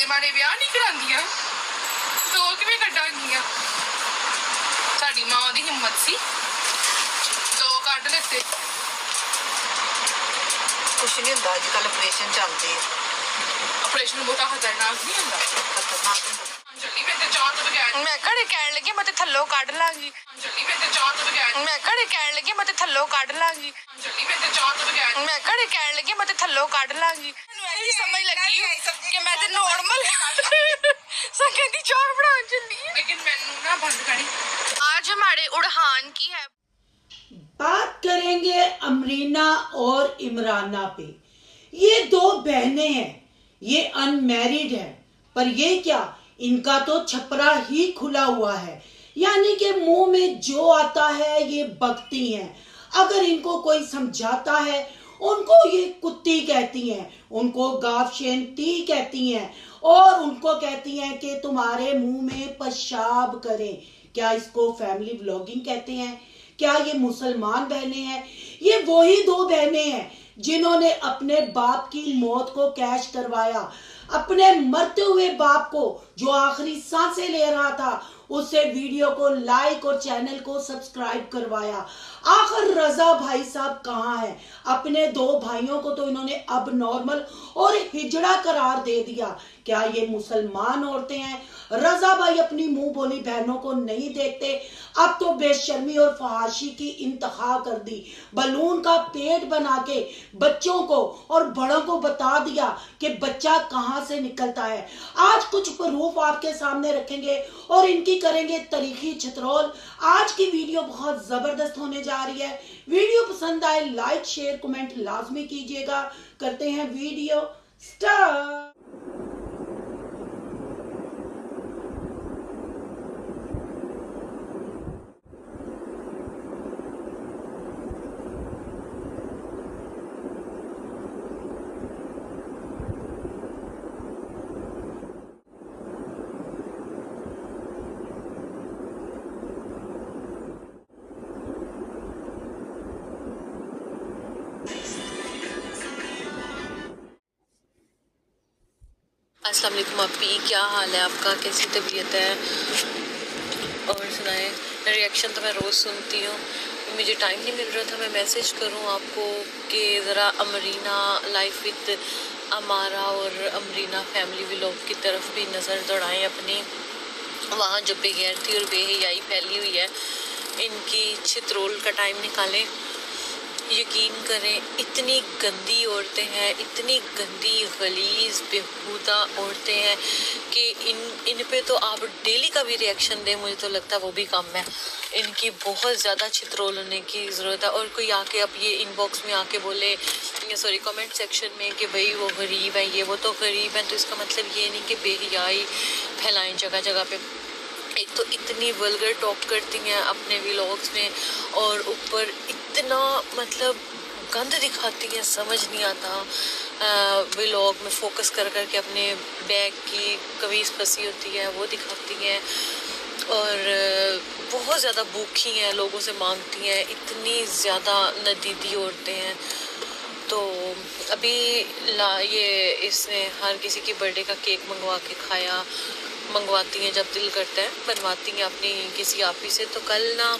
मारे ब्याह नहीं करांदियां तो किवें कड्डांगियां साडी मां दी हिम्मत सी तो कड्ड लेते कुछ नहीं होंदा अजकल ऑपरेशन चलदे ऑपरेशन बहुत खतरनाक नहीं होंदा खतरनाक चली मैं ते चाह तो बगैर मैं घड़े कहन लगी मैं ते थल्लों कड्ड लांगी चली मैं ते चाह तो बगैर मैं घड़े कहन लगी मैं ते थल्लों कड्ड लांगी चली मैं ते चाह तो बगैर मैं घड़े कहन लगी मैं ते थल्लों कड्ड लांगी मैनूं यही समझ लगी कि मैं ते नॉर्मल सके दी चाह बनाउण चली लेकिन मैनू ना बंद करी आज हमारे उड़ान की है। बात करेंगे अमरीना और इमराना पे। ये दो बहनें हैं, ये अनमैरिड है, पर ये क्या, इनका तो छपरा ही खुला हुआ है, यानी कि मुंह में जो आता है ये बकती हैं। अगर इनको कोई समझाता है उनको ये कुत्ती कहती हैं, उनको गाफशेंती कहती हैं और उनको कहती हैं कि तुम्हारे मुंह में पेशाब करें। क्या इसको फैमिली व्लॉगिंग कहते हैं? क्या ये मुसलमान बहनें हैं? ये वही दो बहनें हैं जिन्होंने अपने बाप की मौत को कैश करवाया, अपने मरते हुए बाप को जो आखिरी सांसें ले रहा था उससे वीडियो को लाइक और चैनल को सब्सक्राइब करवाया। आखिर रजा भाई साहब कहाँ हैं? अपने दो भाइयों को तो इन्होंने अब नॉर्मल और हिजड़ा करार दे दिया। क्या ये मुसलमान औरतें हैं? रजा भाई अपनी मुंह बोली बहनों को नहीं देखते, अब तो बेशर्मी और फहाशी की इंतहा कर दी। बलून का पेट बना के बच्चों को और बड़ों को बता दिया कि बच्चा कहां से निकलता है। आज कुछ प्रूफ आपके सामने रखेंगे और इनकी करेंगे तरीखी छितरौल। आज की वीडियो बहुत जबरदस्त होने जा रही है। वीडियो पसंद आए लाइक शेयर कमेंट लाजमी कीजिएगा। करते हैं वीडियो स्टार्ट। अस्सलाम वालेकुम आपी, क्या हाल है आपका, कैसी तबीयत है और सुनाएं। रिएक्शन तो मैं रोज़ सुनती हूँ, मुझे टाइम नहीं मिल रहा था मैं मैसेज करूँ आपको कि ज़रा अमरीना लाइफ विद अमारा और अमरीना फैमिली व्लॉग की तरफ भी नज़र दौड़ाएँ अपनी। वहाँ जो बेगैरती और बेहयाई फैली हुई है इनकी छितरोल का टाइम निकालें। यकीन करें इतनी गंदी औरतें हैं, इतनी गंदी गलीज़ बेहुदा औरतें हैं कि इन पे तो आप डेली का भी रिएक्शन दें मुझे तो लगता है वो भी कम है। इनकी बहुत ज़्यादा छितरोल होने की ज़रूरत है। और कोई आके अब ये इनबॉक्स में आके बोले, सॉरी कमेंट सेक्शन में कि भाई वो गरीब है, ये वो तो गरीब है, तो इसका मतलब ये नहीं कि बेहयाई फैलाएं जगह जगह पे। एक तो इतनी वल्गर टॉक करती हैं अपने व्लॉग्स में और ऊपर इतना मतलब गंद दिखाती हैं, समझ नहीं आता। व्लॉग में फोकस कर कर के अपने बैग की कमीज़ फंसी होती है वो दिखाती हैं और बहुत ज़्यादा भूखी हैं, लोगों से मांगती हैं, इतनी ज़्यादा नदीदी औरतें हैं। तो अभी ये इसने हर किसी की बर्थडे का केक मंगवाती हैं जब दिल करता है, बनवाती हैं अपनी किसी आपी से। तो कल ना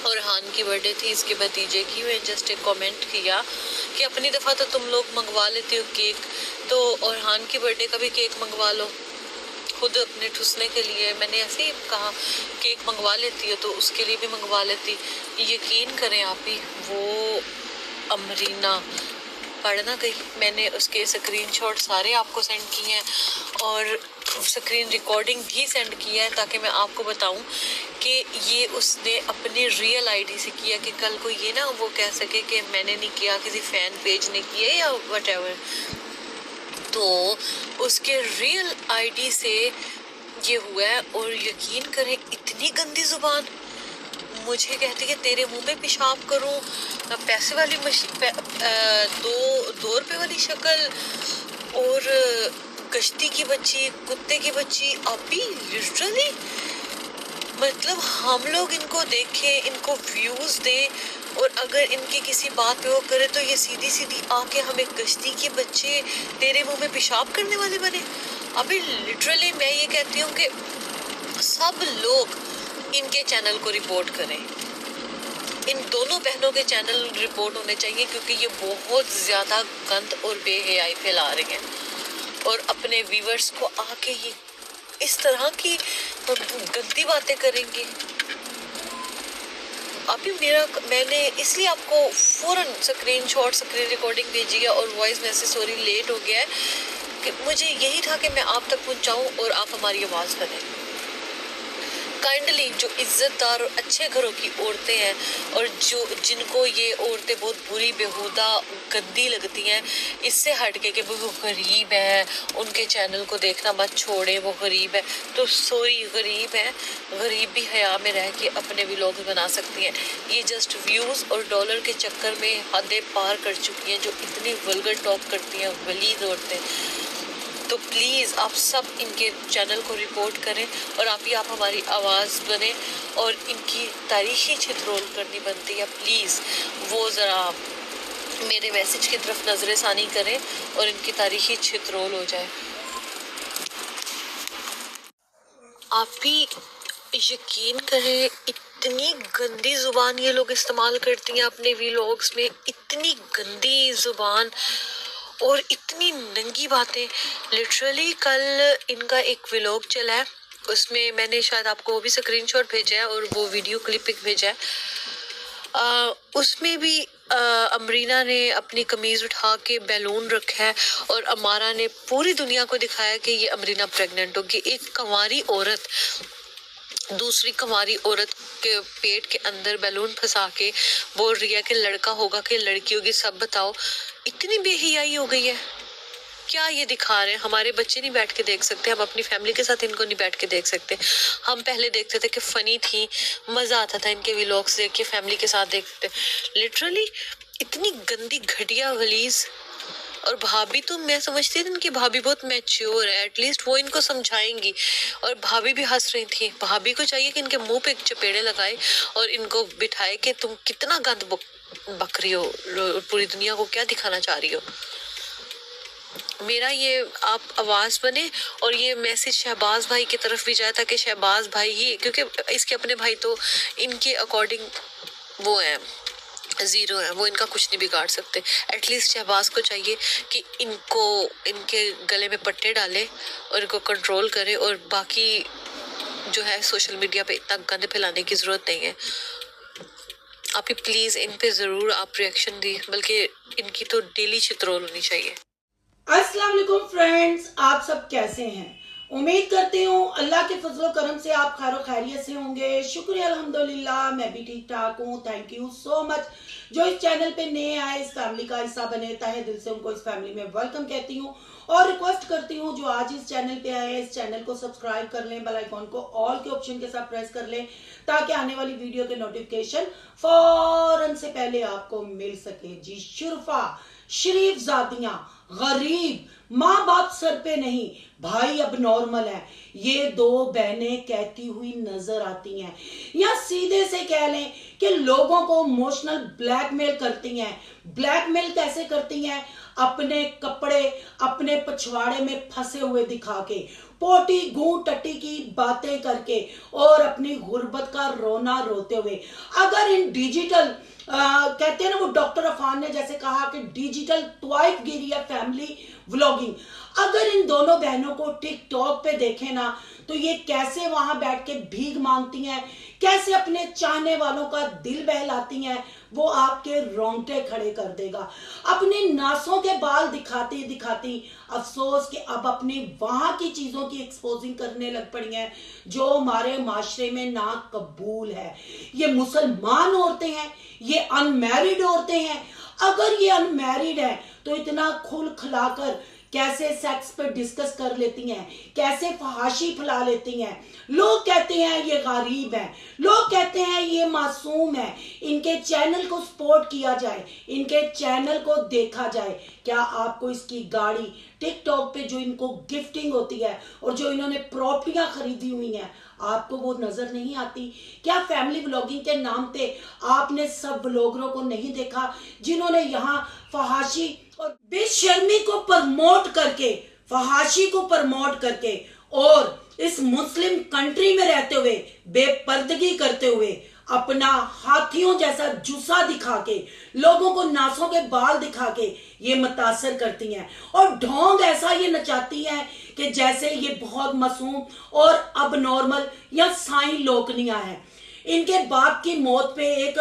औरहान की बर्थडे थी, इसके भतीजे की। मैं जस्ट एक कमेंट किया कि अपनी दफ़ा तो तुम लोग मंगवा लेते हो केक, तो औरहान की बर्थडे का भी केक मंगवा लो खुद अपने ठुसने के लिए। मैंने ऐसे ही कहा केक मंगवा लेती हो तो उसके लिए भी मंगवा लेती। यकीन करें आप ही, वो अमरीना पढ़ना गई, मैंने उसके स्क्रीनशॉट सारे आपको सेंड किए हैं और स्क्रीन रिकॉर्डिंग भी सेंड किया है ताकि मैं आपको बताऊं कि ये उसने अपने रियल आईडी से किया कि कल को ये ना वो कह सके कि मैंने नहीं किया, किसी फ़ैन पेज ने किया या व्हाटएवर। तो उसके रियल आईडी से ये हुआ है और यकीन करें इतनी गंदी ज़ुबान। मुझे कहती है तेरे मुंह में पेशाब करूं, पैसे वाली मशीन, 2 रुपये वाली शक्ल और गश्ती की बच्ची, कुत्ते की बच्ची। अभी लिटरली मतलब हम लोग इनको देखें, इनको व्यूज़ दें और अगर इनकी किसी बात पे वो करे तो ये सीधी सीधी आके हमें गश्ती के बच्चे तेरे मुंह में पेशाब करने वाले बने। अभी लिटरली मैं ये कहती हूँ कि सब लोग इनके चैनल को रिपोर्ट करें, इन दोनों बहनों के चैनल रिपोर्ट होने चाहिए, क्योंकि ये बहुत ज़्यादा गंद और बेहयाई फैला रहे हैं और अपने व्यूअर्स को आके ये इस तरह की गंदी बातें करेंगे। अभी मैंने इसलिए आपको फ़ौरन स्क्रीनशॉट स्क्रीन रिकॉर्डिंग भेजी है और वॉइस मैसेज सॉरी लेट हो गया है कि मुझे यही था कि मैं आप तक पहुंचाऊं और आप हमारी आवाज़ बने। काइंडली जो इज्जतदार और अच्छे घरों की औरतें हैं और जिनको ये औरतें बहुत बुरी बेहुदा गंदी लगती हैं, इससे हट के कि वो गरीब हैं, उनके चैनल को देखना मत छोड़े, वो गरीब है तो सॉरी गरीब है, गरीब भी हया में रह के अपने व्लॉग बना सकती हैं। ये जस्ट व्यूज़ और डॉलर के चक्कर में हदें पार कर चुकी हैं, जो इतनी वल्गर टॉक करती हैं वलीद औरतें। तो प्लीज़ आप सब इनके चैनल को रिपोर्ट करें और आप हमारी आवाज़ बने और इनकी तारीखी छितरोल करनी बनती है। प्लीज़ वो ज़रा मेरे मैसेज की तरफ नज़रसानी करें और इनकी तारीखी छितरोल हो जाए। आप भी यकीन करें इतनी गंदी ज़ुबान ये लोग इस्तेमाल करती हैं अपने व्लॉग्स में, इतनी गंदी ज़ुबान और इतनी नंगी बातें। लिटरली कल इनका एक व्लॉग चला है, उसमें मैंने शायद आपको वो भी स्क्रीनशॉट भेजा है और वो वीडियो क्लिप भेजा है। उसमें भी अमरीना ने अपनी कमीज़ उठा के बैलून रखा है और अमारा ने पूरी दुनिया को दिखाया कि ये अमरीना प्रेग्नेंट होगी। एक कंवारी औरत दूसरी कंवारी औरत के पेट के अंदर बैलून फंसा के बोल रही है कि लड़का होगा कि लड़की होगी। सब बताओ, इतनी बेहियाई हो गई है। क्या ये दिखा रहे हैं? हमारे बच्चे नहीं बैठ के देख सकते, हम अपनी फैमिली के साथ इनको नहीं बैठ के देख सकते। हम पहले देखते थे कि फ़नी थी, मज़ा आता था इनके व्लॉग्स देख के, फैमिली के साथ देखते। लिटरली इतनी गंदी घटिया गलीज़। और भाभी तो मैं समझती थी इनकी भाभी बहुत मैच्योर है, एटलीस्ट वो इनको समझाएंगी। और भाभी भी हंस रही थी। भाभी को चाहिए कि इनके मुंह पे एक चपेड़े लगाए और इनको बिठाए कि तुम कितना गंद बक रही हो, पूरी दुनिया को क्या दिखाना चाह रही हो। मेरा ये आप आवाज़ बने और ये मैसेज शहबाज भाई की तरफ भी जाए, ताकि शहबाज भाई ही, क्योंकि इसके अपने भाई तो इनके अकॉर्डिंग वो है ज़ीरो है, वो इनका कुछ नहीं बिगाड़ सकते। एटलीस्ट शहबाज को चाहिए कि इनको इनके गले में पट्टे डाले और इनको कंट्रोल करे, और बाकी जो है सोशल मीडिया पे इतना गंद फैलाने की ज़रूरत नहीं है। आप ही प्लीज़ इन पे ज़रूर आप रिएक्शन दी, बल्कि इनकी तो डेली छितरोल होनी चाहिए। अस्सलाम वालेकुम फ्रेंड्स, आप सब कैसे हैं? उम्मीद करती हूँ अल्लाह के फजलो करम से आप खैर खैरियत से होंगे। शुक्रिया अल्हम्दुलिल्लाह, मैं भी ठीक ठाक हूँ। थैंक यू सो मच जो इस चैनल पे नए आए, इस फैमिली का हिस्सा बने, तहे दिल से उनको इस फैमिली में वेलकम कहती हूँ और रिक्वेस्ट करती हूँ जो आज इस चैनल पे आए इस चैनल को सब्सक्राइब कर लें, बेल आइकॉन को ऑल के ऑप्शन के साथ प्रेस कर लें, ताकि आने वाली वीडियो के नोटिफिकेशन फौरन से पहले आपको मिल सके। जी शुरफा, शरीफ जादियां, गरीब, माँ बाप सर पे नहीं, भाई अब नॉर्मल है, ये दो बहनें कहती हुई नजर आती हैं, या सीधे से कह लें कि लोगों को इमोशनल ब्लैकमेल करती हैं। ब्लैकमेल कैसे करती हैं? अपने कपड़े अपने पछवाड़े में फंसे हुए दिखा के, पोटी गूं टट्टी की बातें करके और अपनी गुर्बत का रोना रोते हुए। अगर इन डिजिटल कहते हैं ना, वो डॉक्टर अफान ने जैसे कहा कि डिजिटल ट्वाइफ गिरी है फैमिली व्लॉगिंग, अगर इन दोनों बहनों को टिकटॉक पे देखें ना, तो ये कैसे वहां बैठ के भीख मांगती हैं, कैसे अपने चाहने वालों का दिल बहलाती हैं, वो आपके रोंगटे खड़े कर देगा। अपनी नासों के बाल दिखाती दिखाती अफसोस कि अब अपनी वहां की चीजों की एक्सपोजिंग करने लग पड़ी हैं जो हमारे माशरे में ना कबूल है। ये मुसलमान औरतें हैं, ये अनमैरिड औरतें हैं। अगर ये अनमैरिड है तो इतना खुल खिलाकर कैसे सेक्स पे डिस्कस कर लेती हैं, कैसे फहाशी फैला लेती हैं। लोग कहते हैं ये गरीब है, लोग कहते हैं ये मासूम है, इनके चैनल को सपोर्ट किया जाए, इनके चैनल को देखा जाए। क्या आपको इसकी गाड़ी टिकटॉक पे जो इनको गिफ्टिंग होती है और जो इन्होंने प्रॉपर्टियां खरीदी हुई हैं, आपको वो नजर नहीं आती? क्या फैमिली व्लॉगिंग के नाम पे आपने सब व्लॉगरों को नहीं देखा जिन्होंने यहाँ फहाशी और बेशर्मी को प्रमोट करके, फहाशी को प्रमोट करके और इस मुस्लिम कंट्री में रहते हुए बेपर्दगी करते हुए अपना हाथियों जैसा जुस्सा दिखा के, लोगों को नासों के बाल दिखा के ये मुतासर करती हैं और ढोंग ऐसा ये नचाती हैं कि जैसे ये बहुत मासूम और अब नॉर्मल या साईं लोकनियां हैं। इनके बाप की मौत पे एक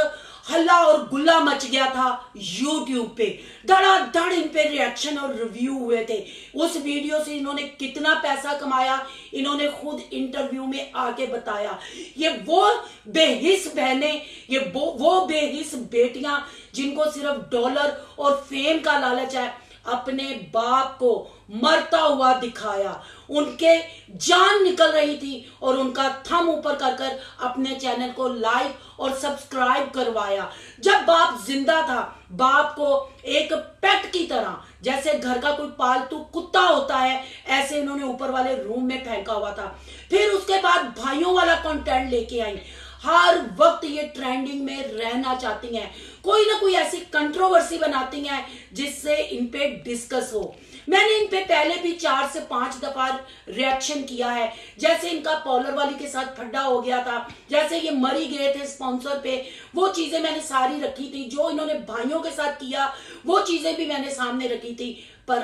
हल्ला और गुल्ला मच गया था यूट्यूब पे, धड़ाधड़ इन पे रिएक्शन और रिव्यू हुए थे। उस वीडियो से इन्होंने कितना पैसा कमाया इन्होंने खुद इंटरव्यू में आके बताया। ये वो बेहिस बहनें, ये वो बेहिस बेटियां जिनको सिर्फ डॉलर और फेम का लालच है, अपने बाप को मरता हुआ दिखाया, उनके जान निकल रही थी और उनका थंब ऊपर कर कर अपने चैनल को लाइक और सब्सक्राइब करवाया। जब बाप जिंदा था, बाप को एक पेट की तरह, जैसे घर का कोई पालतू कुत्ता होता है, ऐसे इन्होंने ऊपर वाले रूम में फेंका हुआ था। फिर उसके बाद भाइयों वाला कंटेंट लेके आई। हर वक्त ये ट्रेंडिंग में रहना चाहती हैं, कोई ना कोई ऐसी कंट्रोवर्सी बनाती हैं जिससे इन पे डिस्कस हो। मैंने इन पे पहले भी 4 से 5 दफा रिएक्शन किया है। जैसे इनका पॉलर वाली के साथ फड्डा हो गया था, जैसे ये मरी गए थे स्पॉन्सर पे, वो चीजें मैंने सारी रखी थी। जो इन्होंने भाइयों के साथ किया वो चीजें भी मैंने सामने रखी थी। पर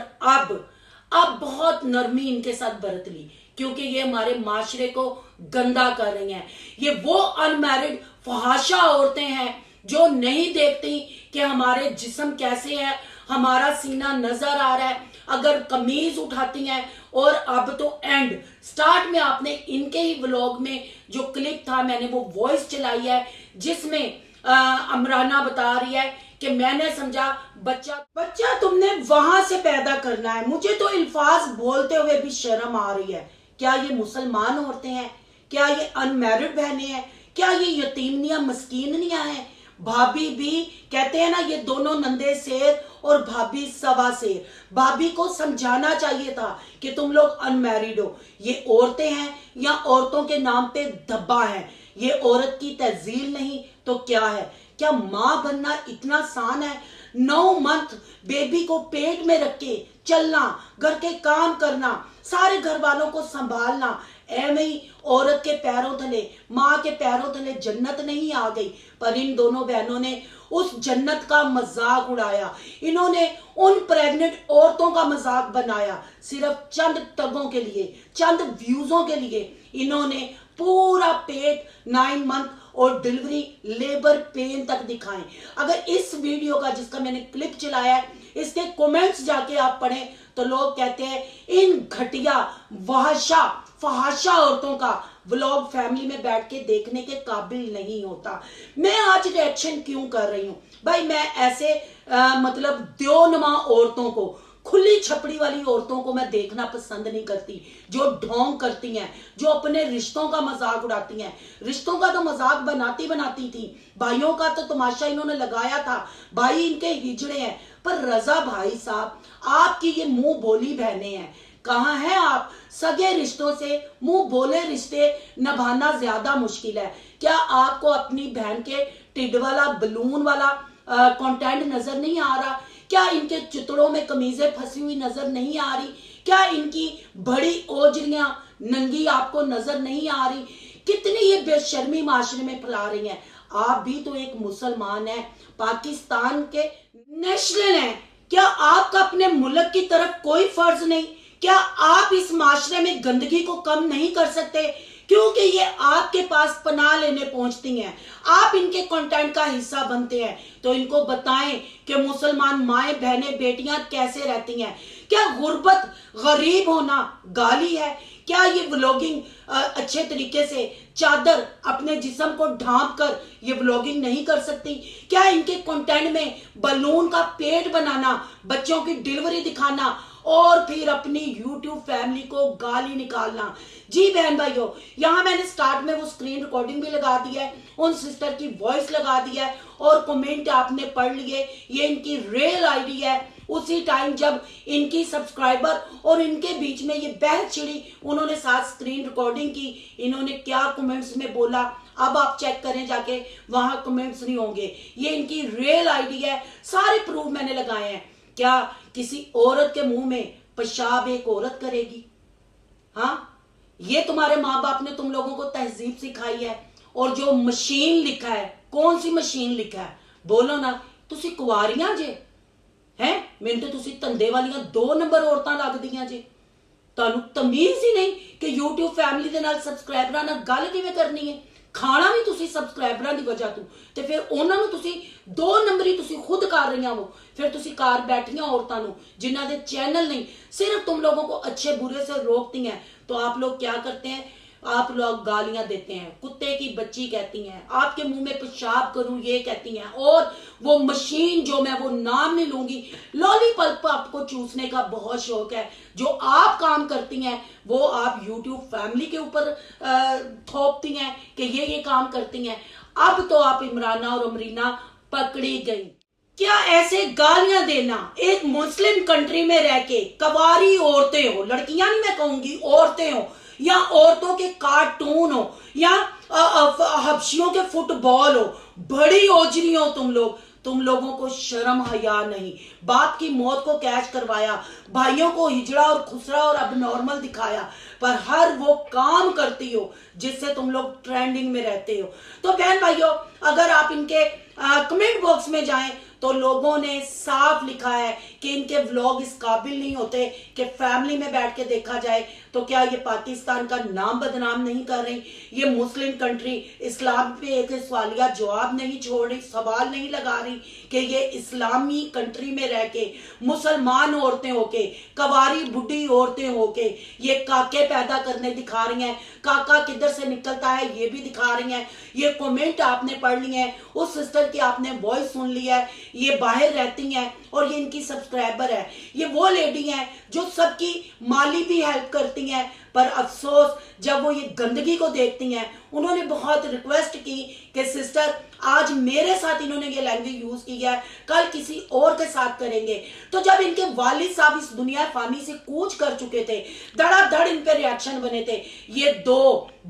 अब बहुत नरमी इनके साथ बरत ली, क्योंकि ये हमारे माशरे को गंदा कर रही हैं। ये वो अनमैरिड फहाशा औरतें हैं जो नहीं देखती कि हमारे जिस्म कैसे है, हमारा सीना नजर आ रहा है, अगर कमीज उठाती हैं। और अब तो एंड स्टार्ट में आपने इनके ही व्लॉग में जो क्लिप था, मैंने वो वॉइस चलाई है जिसमें अमराना बता रही है कि मैंने समझा बच्चा तुमने वहां से पैदा करना है। मुझे तो अल्फाज बोलते हुए भी शर्म आ रही है। क्या ये मुसलमान औरतें हैं? क्या ये अनमैरिड बहनें हैं? क्या ये यतीमनियां मस्कीनियां हैं? भाभी भी कहते हैं ना, ये दोनों नंदे शेर और भाभी सवा शेर। भाभी को समझाना चाहिए था कि तुम लोग अनमैरिड हो। ये औरतें हैं या औरतों के नाम पे धब्बा है? ये औरत की तहजील नहीं तो क्या है? क्या माँ बनना इतना आसान है? 9 मंथ बेबी को पेट में रख के चलना, घर के काम करना, सारे घर वालों को संभालना, ऐਵੇਂ ही औरत के पैरों तले, माँ के पैरों तले जन्नत नहीं आ गई। पर इन दोनों बहनों ने उस जन्नत का मजाक उड़ाया। इन्होंने उन प्रेग्नेंट औरतों का मजाक बनाया सिर्फ चंद टगों के लिए, चंद व्यूजों के लिए। इन्होंने पूरा पेट 9 मंथ और डिलीवरी लेबर पेन तक दिखाएं। अगर इस वीडियो का, जिसका मैंने क्लिप चलाया है, इसके कमेंट्स जाके आप पढ़ें तो लोग कहते हैं इन घटिया फहाशा औरतों का व्लॉग फैमिली में बैठ के देखने के काबिल नहीं होता। मैं आज रिएक्शन क्यों कर रही हूं भाई? मैं ऐसे मतलब द्योनमा औरतों को, खुली छपड़ी वाली औरतों को मैं देखना पसंद नहीं करती, जो ढोंग करती हैं, जो अपने रिश्तों का मजाक उड़ाती हैं। रिश्तों का तो मजाक बनाती थी, भाइयों का तो तमाशा इन्होंने लगाया था। भाई इनके हिजड़े हैं। पर रजा भाई साहब, आपकी ये मुंह बोली बहनें हैं, कहाँ हैं आप? सगे रिश्तों से मुंह बोले रिश्ते निभाना ज्यादा मुश्किल है। क्या आपको अपनी बहन के टिड वाला, बलून वाला कंटेंट नजर नहीं आ रहा? क्या इनके चितड़ों में कमीजें फंसी हुई नजर नहीं आ रही? क्या इनकी बड़ी ओजरियां नंगी आपको नजर नहीं आ रही? कितनी ये बेशर्मी माशरे में फैला रही हैं। आप भी तो एक मुसलमान हैं, पाकिस्तान के नेशनल हैं। क्या आपका अपने मुल्क की तरफ कोई फर्ज नहीं? क्या आप इस माशरे में गंदगी को कम नहीं कर सकते? क्योंकि ये आपके पास पनाह लेने पहुंचती हैं, आप इनके कंटेंट का हिस्सा बनते हैं। तो इनको बताएं कि मुसलमान माएं, बहनें, बेटियां कैसे रहती हैं। क्या गुर्बत, गरीब होना गाली है? क्या ये व्लॉगिंग अच्छे तरीके से चादर अपने जिस्म को ढांप कर ये व्लॉगिंग नहीं कर सकती? क्या इनके कंटेंट में बलून का पेट बनाना, बच्चों की डिलीवरी दिखाना और फिर अपनी YouTube फैमिली को गाली निकालना। जी बहन भाइयों, यहाँ मैंने स्टार्ट में वो स्क्रीन रिकॉर्डिंग भी लगा दी है, उन सिस्टर की वॉइस लगा दी है और कमेंट आपने पढ़ लिए। ये इनकी रियल आईडी है। उसी टाइम जब इनकी सब्सक्राइबर और इनके बीच में ये बहस छिड़ी, उन्होंने साथ स्क्रीन रिकॉर्डिंग की, इन्होंने क्या कमेंट्स में बोला अब आप चेक करें जाके, वहां कमेंट्स नहीं होंगे। ये इनकी रियल आईडी है, सारे प्रूफ मैंने लगाए हैं। क्या किसी औरत के मुंह में पेशाब एक औरत करेगी? हाँ, ये तुम्हारे माँ बाप ने तुम लोगों को तहजीब सिखाई है। और जो मशीन लिखा है, कौन सी मशीन लिखा है बोलो ना। तुसी कुवारियां जे हैं, मैंने तो तुसी धंधे वालियां 2 नंबर औरतां लगदियां जे। ਤੁਹਾਨੂੰ ਤਮੀਜ਼ ਹੀ ਨਹੀਂ ਕਿ YouTube ਫੈਮਿਲੀ ਦੇ ਨਾਲ ਸਬਸਕ੍ਰਾਈਬਰਾਂ ਨਾਲ ਗੱਲ ਕਿਵੇਂ ਕਰਨੀ ਹੈ। ਖਾਣਾ ਵੀ ਤੁਸੀਂ ਸਬਸਕ੍ਰਾਈਬਰਾਂ ਦੀ ਵਜ੍ਹਾ ਤੋਂ, ਤੇ ਫਿਰ ਉਹਨਾਂ ਨੂੰ ਤੁਸੀਂ 2 ਨੰਬਰੀ ਤੁਸੀਂ ਖੁਦ ਕਰ ਰਹੀਆਂ ਹੋ। फिर तुसी कार बैठियां औरतों जिन्हों के चैनल नहीं, सिर्फ तुम लोगों को अच्छे बुरे से रोकती हैं, तो आप लोग क्या करते हैं, आप लोग गालियां देते हैं, कुत्ते की बच्ची कहती हैं, आपके मुंह में पेशाब करूं ये कहती हैं। और वो मशीन जो मैं वो नाम नहीं लूंगी, लॉलीपॉप आपको चूसने का बहुत शौक है। जो आप काम करती हैं वो आप YouTube फैमिली के ऊपर थोपती हैं कि ये काम करती हैं। अब तो आप इमराना और अमरीना पकड़ी गई। क्या ऐसे गालियां देना एक मुस्लिम कंट्री में रह के, कवारी औरतें हो, लड़कियां नहीं मैं कहूंगी, औरतें हो, या औरतों के कार्टून हो, या हबशियों के फुटबॉल हो, बड़ी ओजरी हो तुम लोगों को शर्म हया नहीं। बाप की मौत को कैच करवाया, भाइयों को हिजड़ा और खुसरा और अबनॉर्मल दिखाया, पर हर वो काम करती हो जिससे तुम लोग ट्रेंडिंग में रहते हो। तो बहन भाइयों, अगर आप इनके कमेंट बॉक्स में जाएं तो लोगों ने साफ लिखा है कि इनके व्लॉग इस काबिल नहीं होते कि फैमिली में बैठ के देखा जाए। तो क्या ये पाकिस्तान का नाम बदनाम नहीं कर रही? ये मुस्लिम कंट्री इस्लाम पे एक सवालिया जवाब नहीं छोड़ रही, सवाल नहीं लगा रही कि ये इस्लामी कंट्री में रह के मुसलमान औरतें होके, कवारी बुढ़ी औरतें होके ये काके पैदा करने दिखा रही हैं। काका किधर से निकलता है ये भी दिखा रही हैं। ये कमेंट आपने पढ़ लिए हैं, उस सिस्टर की आपने वॉइस सुन ली है, ये बाहर रहती हैं और ये इनकी सब्सक्राइबर है। ये वो लेडी हैं जो सबकी माली भी हेल्प करती हैं, पर अफसोस जब वो ये गंदगी को देखती हैं, उन्होंने बहुत रिक्वेस्ट की कि सिस्टर आज मेरे साथ इन्होंने ये लैंग्वेज यूज की है, कल किसी और के साथ करेंगे। तो जब इनके वालिद साहब इस दुनिया फानी से कूच कर चुके थे, धड़ाधड़ इन पे रिएक्शन बने थे। ये 2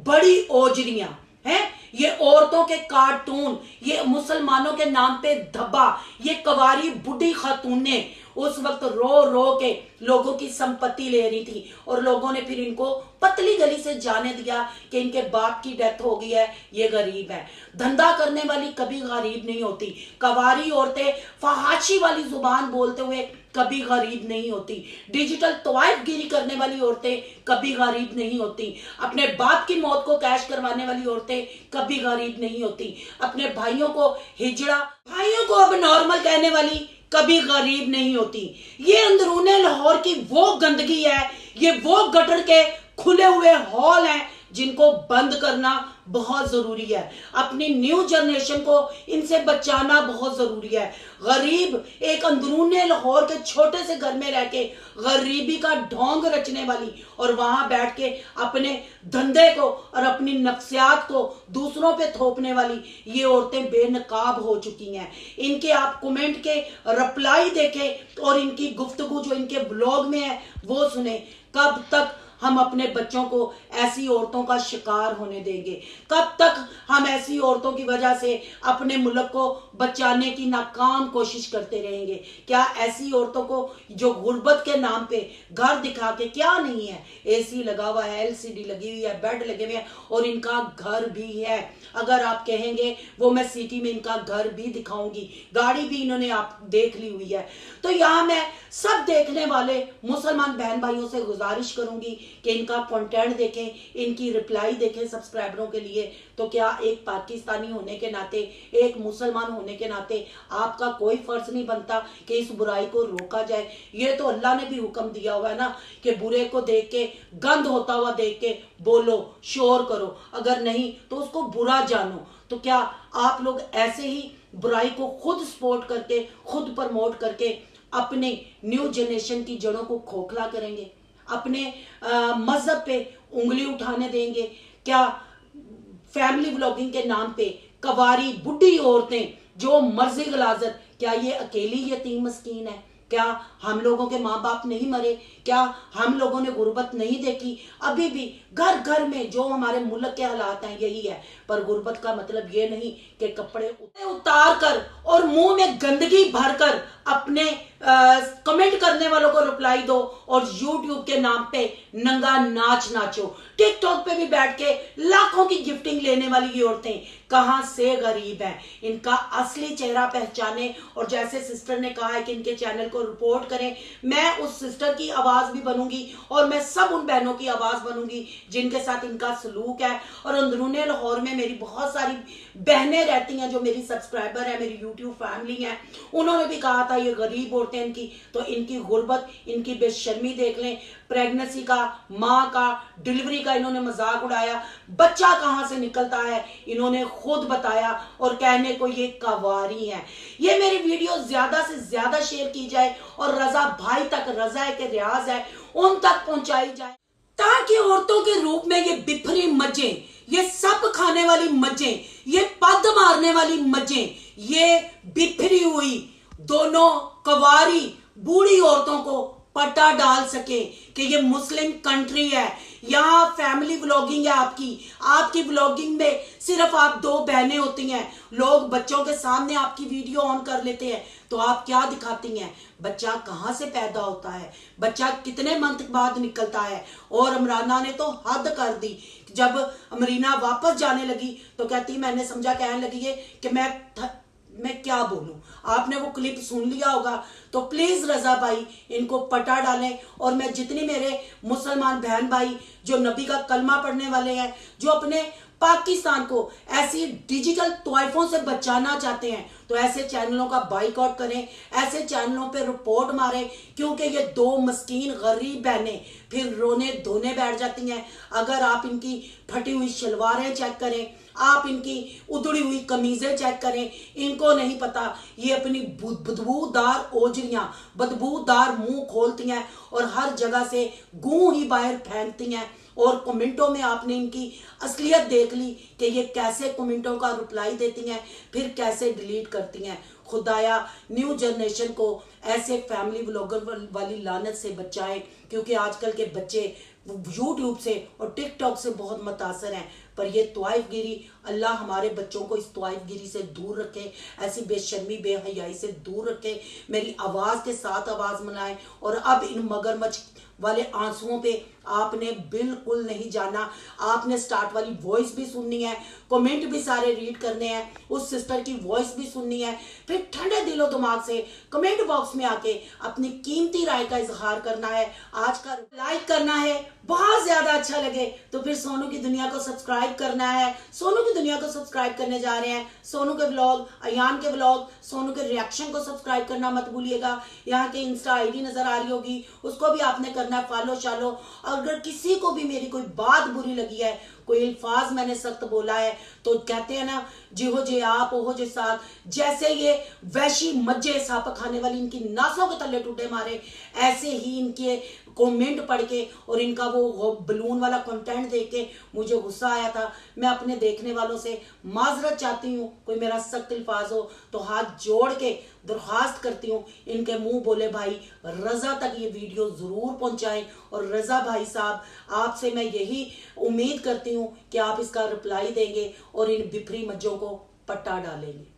बड़ी ओजरियां हैं, ये औरतों के कार्टून, ये मुसलमानों के नाम पे धब्बा, ये कवारी बुढ़ी खातूने उस वक्त रो रो के लोगों की संपत्ति ले रही थी, और लोगों ने फिर इनको पतली गली से जाने दिया कि इनके बाप की डेथ हो गई है, ये गरीब है। धंधा करने वाली कभी गरीब नहीं होती। कवारी औरतें फहाशी वाली जुबान बोलते हुए कभी गरीब नहीं होती। डिजिटल तवाइफगिरी करने वाली औरतें कभी गरीब नहीं होती। अपने बाप की मौत को कैश करवाने वाली औरतें कभी गरीब नहीं होती। अपने भाइयों को हिजड़ा, भाइयों को अब नॉर्मल कहने वाली कभी गरीब नहीं होती। ये अंदरूने लाहौर की वो गंदगी है, ये वो गटर के खुले हुए हॉल हैं जिनको बंद करना बहुत जरूरी है। अपनी न्यू जनरेशन को इनसे बचाना बहुत जरूरी है। गरीब एक अंदरूने लाहौर के छोटे से घर में रह के गरीबी का ढोंग रचने वाली और वहां बैठ के अपने धंधे को और अपनी नफ्सियात को दूसरों पे थोपने वाली ये औरतें बेनकाब हो चुकी हैं। इनके आप कमेंट के रिप्लाई देखें और इनकी गुफ्तगू जो इनके ब्लॉग में है वो सुने। कब तक हम अपने बच्चों को ऐसी औरतों का शिकार होने देंगे? कब तक हम ऐसी औरतों की वजह से अपने मुल्क को बचाने की नाकाम कोशिश करते रहेंगे? क्या ऐसी औरतों को जो गुर्बत के नाम पे घर दिखा के, क्या नहीं है, एसी लगा हुआ है, एलसीडी लगी हुई है, बेड लगे हुए हैं और इनका घर भी है। अगर आप कहेंगे वो मैं सिटी में इनका घर भी दिखाऊंगी, गाड़ी भी इन्होंने आप देख ली हुई है। तो यहाँ मैं सब देखने वाले मुसलमान बहन भाइयों से गुजारिश करूंगी कि इनका कंटेंट देखें, इनकी रिप्लाई देखें सब्सक्राइबरों के लिए। तो क्या एक पाकिस्तानी होने के नाते, एक मुसलमान होने के नाते आपका कोई फर्ज नहीं बनता कि इस बुराई को रोका जाए? ये तो अल्लाह ने भी हुक्म दिया हुआ है ना कि बुरे को देख के, गंद होता हुआ देख के बोलो, शोर करो, अगर नहीं तो उसको बुरा जानो। तो क्या आप लोग ऐसे ही बुराई को खुद सपोर्ट करके, खुद प्रमोट करके अपने न्यू जनरेशन की जड़ों को खोखला करेंगे? अपने मजहब पे उंगली उठाने देंगे? क्या फैमिली व्लॉगिंग के नाम पे कवारी बुढ़ी औरतें जो मर्जी गलाजत, क्या ये अकेली यतीम मस्कीन है? क्या हम लोगों के माँ बाप नहीं मरे? क्या हम लोगों ने गुर्बत नहीं देखी? अभी भी घर घर में जो हमारे मुल्क के हालात हैं यही है। पर गुर्बत का मतलब ये नहीं कि कपड़े उतार कर और मुंह में गंदगी भरकर अपने कमेंट करने वालों को रिप्लाई दो और यूट्यूब के नाम पे नंगा नाच नाचो। टिकटॉक पे भी बैठ के लाखों की गिफ्टिंग लेने वाली ये औरतें कहां से गरीब हैं? इनका असली चेहरा पहचाने और जैसे सिस्टर ने कहा है कि इनके चैनल को रिपोर्ट करें, मैं उस सिस्टर की आवाज भी बनूंगी और मैं सब उन बहनों की आवाज बनूंगी जिनके साथ इनका सलूक है। और अंदरूने लाहौर में मेरी बहुत सारी बहनें रहती हैं जो मेरी सब्सक्राइबर है, मेरी यूट्यूब फैमिली है, उन्होंने भी कहा था ये गरीब औरतें इनकी, तो इनकी गुर्बत, इनकी बेशर्मी देख लें। प्रेगनेंसी का, माँ का, डिलीवरी का इन्होंने मजाक उड़ाया, बच्चा कहां से निकलता है इन्होंने खुद बताया और कहने को ये कवारी है। ये मेरी वीडियो ज्यादा से ज्यादा शेयर की जाए और रजा भाई तक, रजा के रियाज है उन तक पहुंचाई जाए, ताकि औरतों के रूप में ये बिफरी मजें, ये सब खाने वाली मजें, ये पद मारने वाली मजें, ये बिफरी हुई दोनों कवारी बूढ़ी औरतों को पटा डाल सके कि ये मुस्लिम कंट्री है, यहाँ फैमिली व्लॉगिंग है। आपकी व्लॉगिंग में सिर्फ आप दो बहनें होती हैं, लोग बच्चों के सामने आपकी वीडियो ऑन कर लेते हैं, तो आप क्या दिखाती हैं? बच्चा कहां से पैदा होता है, बच्चा कितने मंथ बाद निकलता है? और इमराना ने तो हद कर दी। जब अमरीना वापस जाने लगी तो कहती, मैंने समझा कहने लगी है कि मैं क्या बोलूं। आपने वो क्लिप सुन लिया होगा, तो प्लीज रजा भाई इनको पटा डालें। और मैं जितनी मेरे मुसलमान बहन भाई जो नबी का कलमा पढ़ने वाले हैं, जो अपने पाकिस्तान को ऐसी डिजिटल तोयफों से बचाना चाहते हैं, तो ऐसे चैनलों का बाइकआउट करें, ऐसे चैनलों पे रिपोर्ट मारें, क्योंकि ये दो मस्कीन गरीब बहनें फिर रोने धोने बैठ जाती हैं। अगर आप इनकी फटी हुई शलवारें चेक करें, आप इनकी उधड़ी हुई कमीजें चेक करें, इनको नहीं पता ये अपनी बदबूदार ओजरियां, बदबूदार मुंह खोलती हैं और हर जगह से गूं ही बाहर फेंकती हैं। और कमेंटों में आपने इनकी असलियत देख ली कि ये कैसे कमेंटों का रिप्लाई देती हैं, फिर कैसे डिलीट करती हैं। खुदाया न्यू जनरेशन को ऐसे फैमिली व्लॉगर वाली लानत से बचाए, क्योंकि आजकल के बच्चे यूट्यूब से और टिकटॉक से बहुत मुतासर हैं। पर ये तवाइफगिरी, अल्लाह हमारे बच्चों को इस तवाइफगिरी से दूर रखे, ऐसी बेशर्मी बेहयाई से दूर रखे, मेरी आवाज़ के साथ आवाज़ मिलाएं। और अब इन मगरमच्छ वाले आंसुओं पे आपने बिल्कुल नहीं जाना। आपने स्टार्ट वाली वॉइस भी सुननी है, कमेंट भी सारे रीड करने हैं, उस सिस्टर की वॉइस भी सुननी है, फिर ठंडे दिलो दिमाग से कमेंट बॉक्स में आके अपनी कीमती राय का इजहार करना है। आज का लाइक करना है, बहुत ज्यादा अच्छा लगे तो फिर सोनू की दुनिया को सब्सक्राइब करना है। सोनू की दुनिया को सब्सक्राइब करने जा रहे हैं, सोनू के व्लॉग, अयान के व्लॉग, सोनू के रिएक्शन को सब्सक्राइब करना मत भूलिएगा। यहाँ के इंस्टा आईडी नजर आ रही होगी, उसको भी आपने करना है फॉलो शालो। अगर किसी को भी मेरी कोई बात बुरी लगी है, कोई अल्फाज मैंने सख्त बोला है, तो कहते हैं ना, जिहो जे आप ओहो जे साथ, जैसे ये वैशी मज्जे साप खाने वाली इनकी नासों के तले टूटे मारे, ऐसे ही इनके कमेंट पढ़ के और इनका वो बलून वाला कंटेंट देख के मुझे गुस्सा आया था। मैं अपने देखने वालों से माजरत चाहती हूँ, कोई मेरा सख्त अल्फाज हो तो हाथ जोड़ के दरख्वास्त करती हूँ, इनके मुंह बोले भाई रजा तक ये वीडियो जरूर पहुंचाएं। और रजा भाई साहब, आपसे मैं यही उम्मीद करती हूँ कि आप इसका रिप्लाई देंगे और इन बिफरी मज्जों को पट्टा डालेंगे।